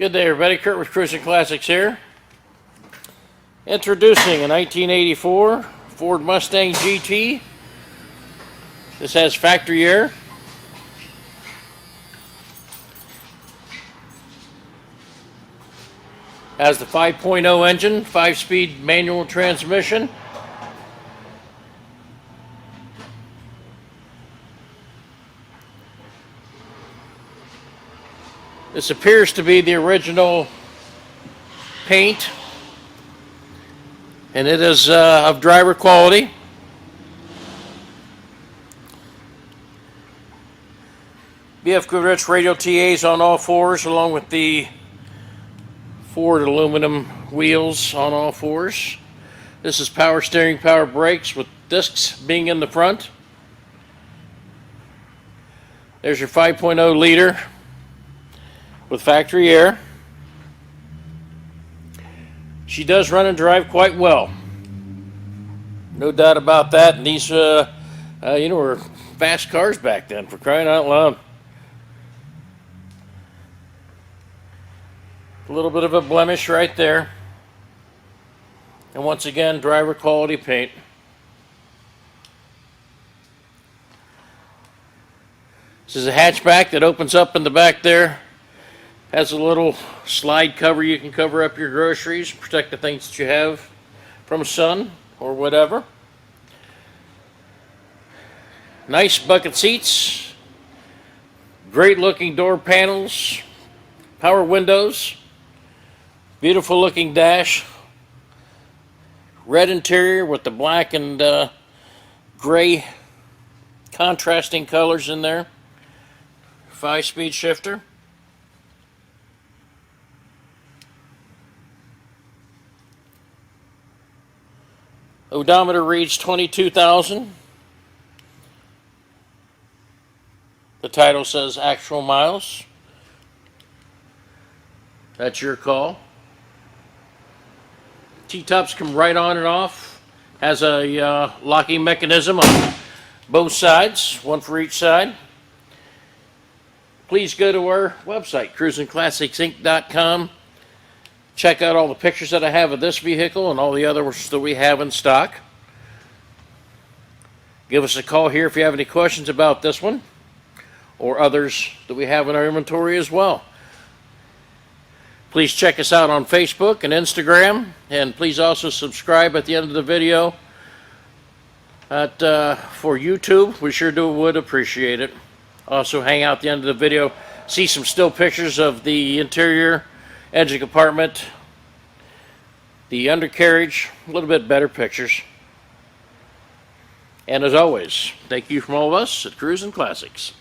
Good day, everybody. Kurt with Cruisin Classics here. Introducing a 1984 Ford Mustang GT. This has factory air. Has the 5.0 engine, 5-speed manual transmission. This appears to be the original paint, and it is of driver quality. BF Goodrich radial TAs on all fours, along with the Ford aluminum wheels on all fours. This is power steering, power brakes, with discs being in the front. There's your 5.0 liter with factory air. She does run and drive quite well, no doubt about that. And these were fast cars back then, for crying out loud. A little bit of a blemish right there, and once again, driver quality paint. This is a hatchback that opens up in the back there. Has a little slide cover. You can cover up your groceries, protect the things that you have from sun or whatever. Nice bucket seats, great looking door panels, power windows, beautiful looking dash, red interior with the black and gray contrasting colors in there, 5-speed shifter. Odometer reads 22,000. The title says actual miles. That's your call. T-tops come right on and off. Has a locking mechanism on both sides, one for each side. Please go to our website, cruisinclassicsinc.com. Check out all the pictures that I have of this vehicle and all the others that we have in stock. Give us a call here if you have any questions about this one or others that we have in our inventory as well. Please check us out on Facebook and Instagram, and please also subscribe at the end of the video for YouTube. We sure would appreciate it. Also hang out at the end of the video, see some still pictures of the interior, engine compartment, the undercarriage, a little bit better pictures. And as always, thank you from all of us at Cruisin Classics.